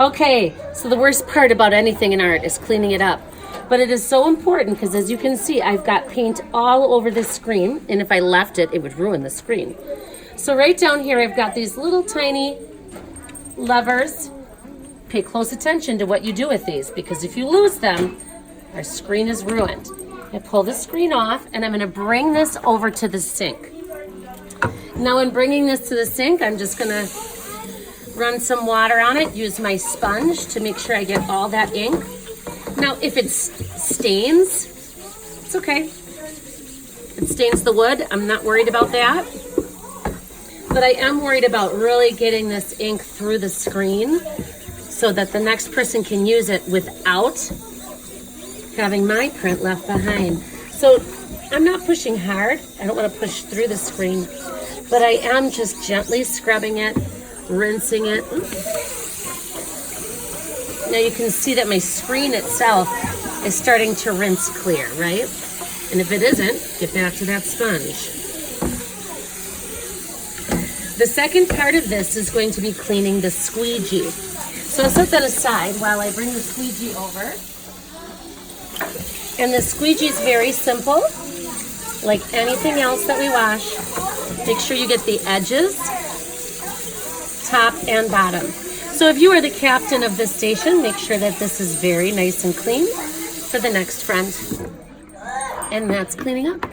Okay, so the worst part about anything in art is cleaning it up. But it is so important because as you can see, I've got paint all over this screen, and if I left it, it would ruin the screen. So right down here, I've got these little tiny levers. Pay close attention to what you do with these, because if you lose them, our screen is ruined. I pull the screen off, and I'm gonna bring this over to the sink. Now in bringing this to the sink, I'm just gonna run some water on it, use my sponge to make sure I get all that ink. Now, if it stains, it's okay. It stains the wood, I'm not worried about that. But I am worried about really getting this ink through the screen so that the next person can use it without having my print left behind. So I'm not pushing hard. I don't want to push through the screen, but I am just gently scrubbing it, rinsing it. Now you can see that my screen itself is starting to rinse clear, right? And if it isn't, get back to that sponge. The second part of this is going to be cleaning the squeegee. So I'll set that aside while I bring the squeegee over. And the squeegee is very simple, like anything else that we wash. Make sure you get the edges, top and bottom. So if you are the captain of this station, make sure that this is very nice and clean for the next friend. And that's cleaning up.